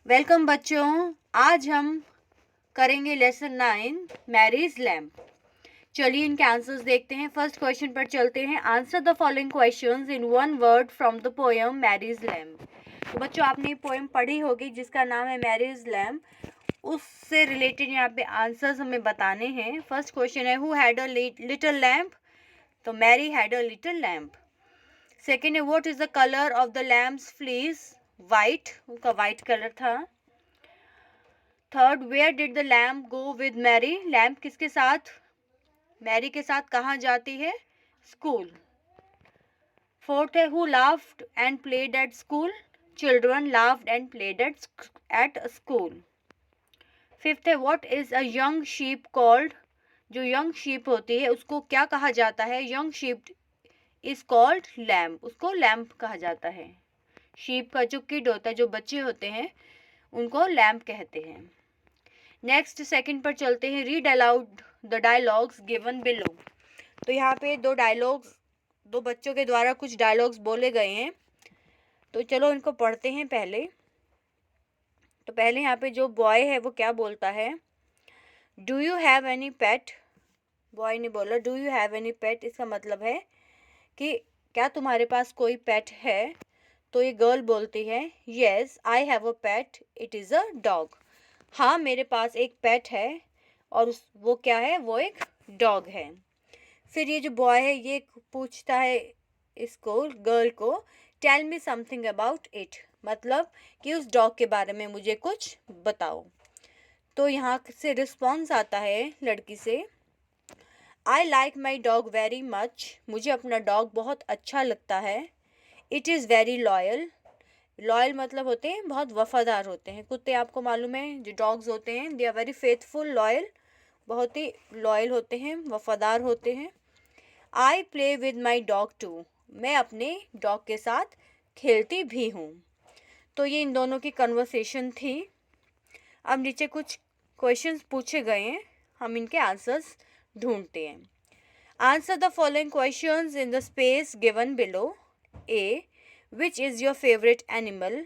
Welcome बच्चों। आज हम करेंगे लेसन 9 मैरीज लैम्प। चलिए इनके आंसर्स देखते हैं। फर्स्ट क्वेश्चन पर चलते हैं। Answer the following questions in one word from the poem Mary's lamb. तो बच्चों आपने पोएम पढ़ी होगी जिसका नाम है मैरीज लैम्प, उससे रिलेटेड यहाँ पे आंसर्स हमें बताने हैं। फर्स्ट क्वेश्चन है who had a little lamb, तो Mary had a little lamb. Second है what is the colour of the lamb's fleece, white, उनका वाइट कलर था। Third where did the lamb go with Mary, lamb किसके साथ, Mary के साथ कहाँ जाती है, स्कूल। फोर्थ है who laughed and played at school, children laughed and played at school. Fifth है what is a young sheep called, जो यंग शीप होती है उसको क्या कहा जाता है, young sheep is called lamp, उसको लैम्प कहा जाता है। शीप का जो किड होता है, जो बच्चे होते हैं, उनको लैम्प कहते हैं। नेक्स्ट सेकंड पर चलते हैं। Read aloud the dialogues given below. तो यहाँ पे दो डायलॉग्स, दो बच्चों के द्वारा कुछ डायलॉग्स बोले गए हैं, तो चलो इनको पढ़ते हैं पहले। तो पहले यहाँ पे जो बॉय है वो क्या बोलता है, do you have any pet. Boy ने बोला डू यू हैव एनी पेट, इसका मतलब है कि क्या तुम्हारे पास कोई पेट है। तो ये गर्ल बोलती है yes I have a pet, it is a dog. हाँ मेरे पास एक पेट है और वो क्या है, वो एक डॉग है। फिर ये जो बॉय है ये पूछता है इसको, गर्ल को, tell me something about it, मतलब कि उस डॉग के बारे में मुझे कुछ बताओ। तो यहाँ से रिस्पॉन्स आता है लड़की से, I like my dog very much, मुझे अपना डॉग बहुत अच्छा लगता है। It is very loyal, loyal मतलब होते हैं बहुत वफादार होते हैं। कुत्ते आपको मालूम है जो डॉग्स होते हैं, they are very faithful loyal, बहुत ही लॉयल होते हैं, वफादार होते हैं। I play with my dog too, मैं अपने डॉग के साथ खेलती भी हूँ। तो ये इन दोनों की कन्वर्सेशन थी। अब नीचे कुछ क्वेश्चंस पूछे गए हैं, हम इनके आंसर्स ढूंढते हैं। Answer the following questions in the space given below. A, which is your favourite animal,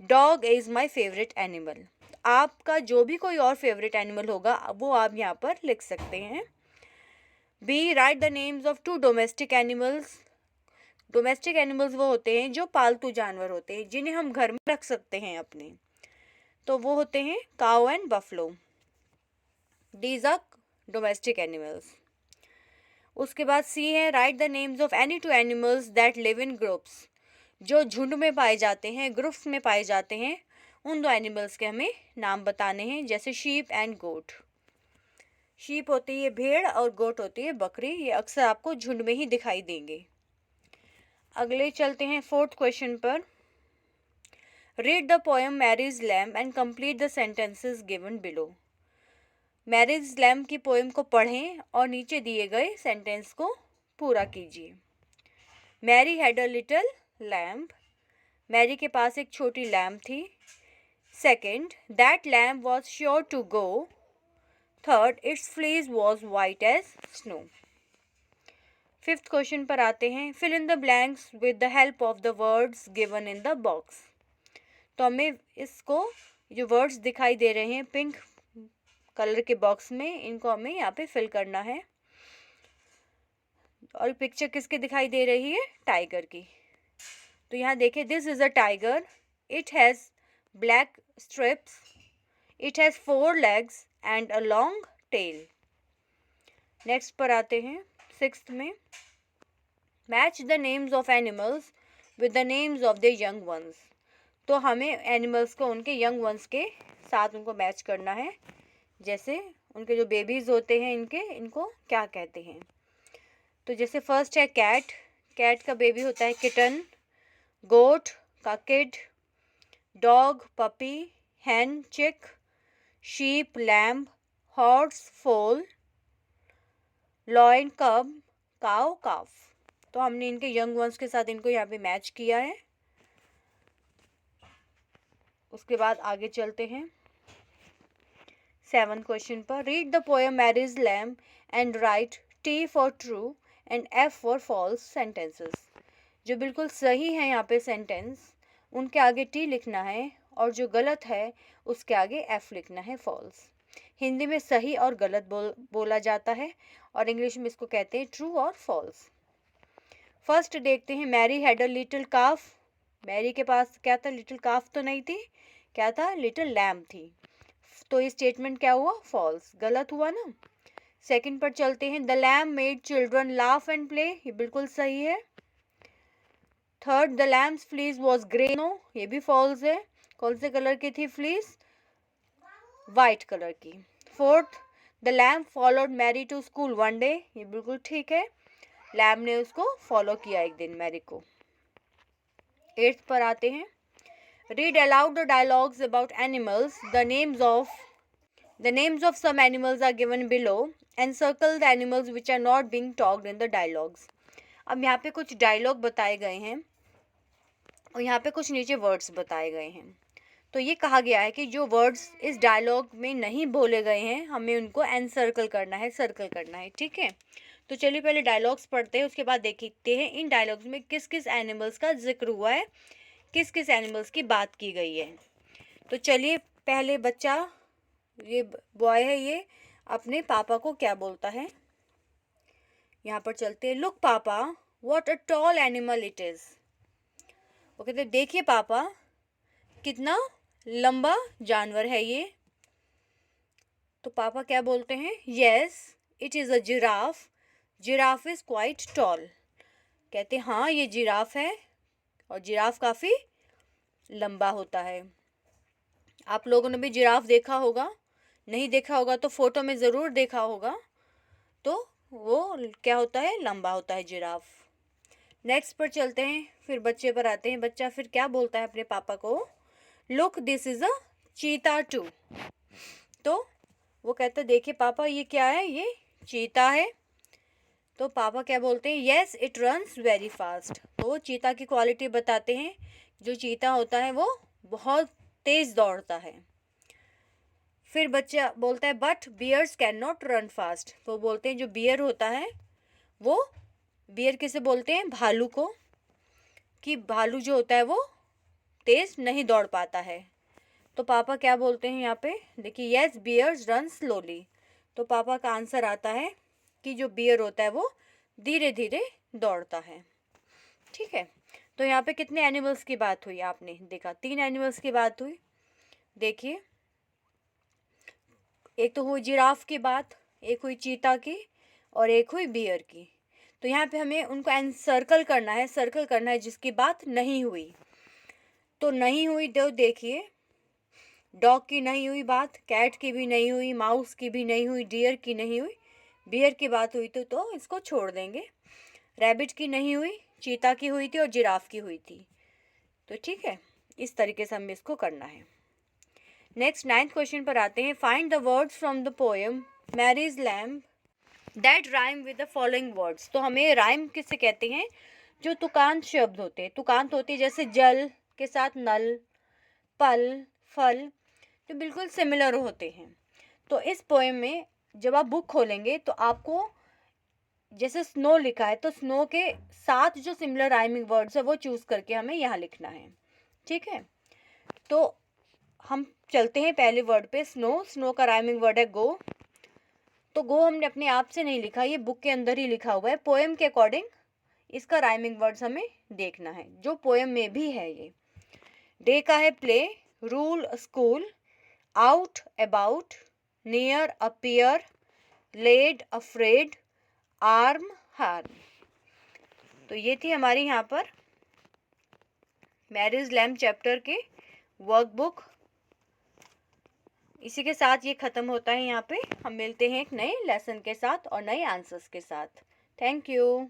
dog is my favourite animal. आपका जो भी कोई और फेवरेट एनिमल होगा वो आप यहाँ पर लिख सकते हैं। B, write the names of two domestic animals. Domestic animals वो होते हैं जो पालतू जानवर होते हैं, जिन्हें हम घर में रख सकते हैं अपने, तो वो होते हैं cow and buffalo, these are domestic animals. उसके बाद सी है write the names of any two animals that live in groups, जो झुंड में पाए जाते हैं, ग्रुप्स में पाए जाते हैं, उन दो एनिमल्स के हमें नाम बताने हैं, जैसे शीप एंड गोट। शीप होती है भेड़ और गोट होती है बकरी, ये अक्सर आपको झुंड में ही दिखाई देंगे। अगले चलते हैं फोर्थ क्वेश्चन पर। Read the poem Mary's lamb and complete the sentences given below. Mary's lamb की पोएम को पढ़ें और नीचे दिए गए सेंटेंस को पूरा कीजिए। Mary had a little lamb, Mary के पास एक छोटी लैम्प थी। Second, that lamb was sure to go. Third, its fleece was white as snow. Fifth question पर आते हैं। Fill in the blanks with the help of the words given in the box. तो हमें इसको, जो words दिखाई दे रहे हैं पिंक कलर के बॉक्स में, इनको हमें यहाँ पे फिल करना है। और पिक्चर किसकी दिखाई दे रही है, टाइगर की। तो यहाँ देखिए, this is a tiger, it has black strips, it has 4 legs and a long tail. Next पर आते हैं सिक्स्थ में। Match the names of animals with the names of the young ones. तो हमें एनिमल्स को उनके यंग वंस के साथ उनको मैच करना है, जैसे उनके जो बेबीज़ होते हैं इनको क्या कहते हैं। तो जैसे फर्स्ट है कैट, कैट का बेबी होता है किटन। गोट का किड, डॉग पपी, हैन चिक, शीप लैम्ब, हॉर्स फोल, लॉयन कब, काउ काफ। तो हमने इनके यंग वंस के साथ इनको यहाँ पे मैच किया है। उसके बाद आगे चलते हैं 7th क्वेश्चन पर। Read the poem Mary's lamb and write T for true and F for false sentences. जो बिल्कुल सही है यहाँ पे सेंटेंस, उनके आगे टी लिखना है और जो गलत है उसके आगे एफ लिखना है, फॉल्स। हिंदी में सही और गलत बोला जाता है और इंग्लिश में इसको कहते हैं ट्रू और फॉल्स। फर्स्ट देखते हैं, Mary had a little calf. Mary के पास क्या था? लिटिल काफ तो नहीं थी, क्या था? लिटिल लैम्ब थी। तो ये स्टेटमेंट क्या हुआ? फॉल्स, गलत हुआ ना। सेकंड पर चलते हैं, the lamb made children laugh and play. ये बिल्कुल सही है। Third, the lamb's fleece was grey. No, ये भी फॉल्स है। कौन से कलर की थी फ्लीस? वाइट कलर की। Fourth, the lamb followed Mary to school one day. ये बिल्कुल ठीक है, लैम्ब ने उसको फॉलो किया एक दिन, मैरी को। एट्थ पर आते हैं, read aloud the dialogues about animals. The names of some animals are given below and circle the animals which are not being talked in the dialogues. अब यहाँ पे कुछ डायलॉग बताए गए हैं और यहाँ पे कुछ नीचे वर्ड्स बताए गए हैं। तो ये कहा गया है कि जो वर्ड्स इस डायलॉग में नहीं बोले गए हैं हमें उनको एनसर्कल करना है, सर्कल करना है, ठीक है। तो चलिए पहले डायलॉग्स पढ़ते हैं, उसके बाद देखते हैं इन डायलॉग्स में किस किस एनिमल्स का जिक्र हुआ है, किस किस एनिमल्स की बात की गई है। तो चलिए पहले बच्चा, ये बॉय है, ये अपने पापा को क्या बोलता है, यहाँ पर चलते हैं। लुक पापा, what a tall animal it is. वो कहते देखिए पापा, कितना लंबा जानवर है ये। तो पापा क्या बोलते हैं? Yes it is a giraffe, giraffe is quite tall. कहते हाँ ये जिराफ है और जिराफ काफ़ी लंबा होता है। आप लोगों ने भी जिराफ देखा होगा, नहीं देखा होगा तो फोटो में ज़रूर देखा होगा। तो वो क्या होता है? लंबा होता है जिराफ। नेक्स्ट पर चलते हैं, फिर बच्चे पर आते हैं। बच्चा फिर क्या बोलता है अपने पापा को? लुक दिस इज़ अ चीता टू। तो वो कहता है देखिए पापा ये क्या है? ये चीता है। तो पापा क्या बोलते हैं? Yes it runs very fast. तो वो चीता की क्वालिटी बताते हैं, जो चीता होता है वो बहुत तेज़ दौड़ता है। फिर बच्चा बोलता है but bears can not run fast. तो बोलते हैं जो बियर होता है वो, बियर किसे बोलते हैं? भालू को, कि भालू जो होता है वो तेज़ नहीं दौड़ पाता है। तो पापा क्या बोलते हैं यहाँ पे? देखिए यस बियर्स रन स्लोली। तो पापा का आंसर आता है कि जो बियर होता है वो धीरे धीरे दौड़ता है, ठीक है। तो यहाँ पे कितने एनिमल्स की बात हुई? आपने देखा 3 एनिमल्स की बात हुई। देखिए एक तो हुई जिराफ की बात, एक हुई चीता की और एक हुई बियर की। तो यहाँ पे हमें उनको एनसर्कल करना है, सर्कल करना है जिसकी बात नहीं हुई। तो नहीं हुई तो देखिए, डॉग की नहीं हुई बात, कैट की भी नहीं हुई, माउस की भी नहीं हुई, डियर की नहीं हुई, बियर की बात हुई तो इसको छोड़ देंगे। रैबिट की नहीं हुई, चीता की हुई थी और जिराफ की हुई थी। तो ठीक है, इस तरीके से हमें इसको करना है। नेक्स्ट 9th क्वेश्चन पर आते हैं। Find the words from the poem Mary's lamb that rhyme with the following words. तो हमें राइम किससे कहते हैं? जो तुकांत शब्द होते हैं, तुकांत होती है जैसे जल के साथ नल, पल, फल, तो बिल्कुल सिमिलर होते हैं। तो इस पोएम में जब आप बुक खोलेंगे तो आपको जैसे स्नो लिखा है तो स्नो के साथ जो सिमिलर राइमिंग वर्ड्स है वो चूज़ करके हमें यहाँ लिखना है, ठीक है। तो हम चलते हैं पहले वर्ड पे, स्नो। स्नो का राइमिंग वर्ड है गो। तो गो हमने अपने आप से नहीं लिखा, ये बुक के अंदर ही लिखा हुआ है। पोएम के अकॉर्डिंग इसका राइमिंग वर्ड्स हमें देखना है, जो पोएम में भी है ये। डे का है play, rule school, out about, near appear, laid afraid, arm harm. तो ये थी हमारी यहाँ पर मैरिज लैम्ब चैप्टर के वर्कबुक। इसी के साथ ये ख़त्म होता है। यहाँ पे हम मिलते हैं एक नए लेसन के साथ और नए आंसर्स के साथ। Thank you.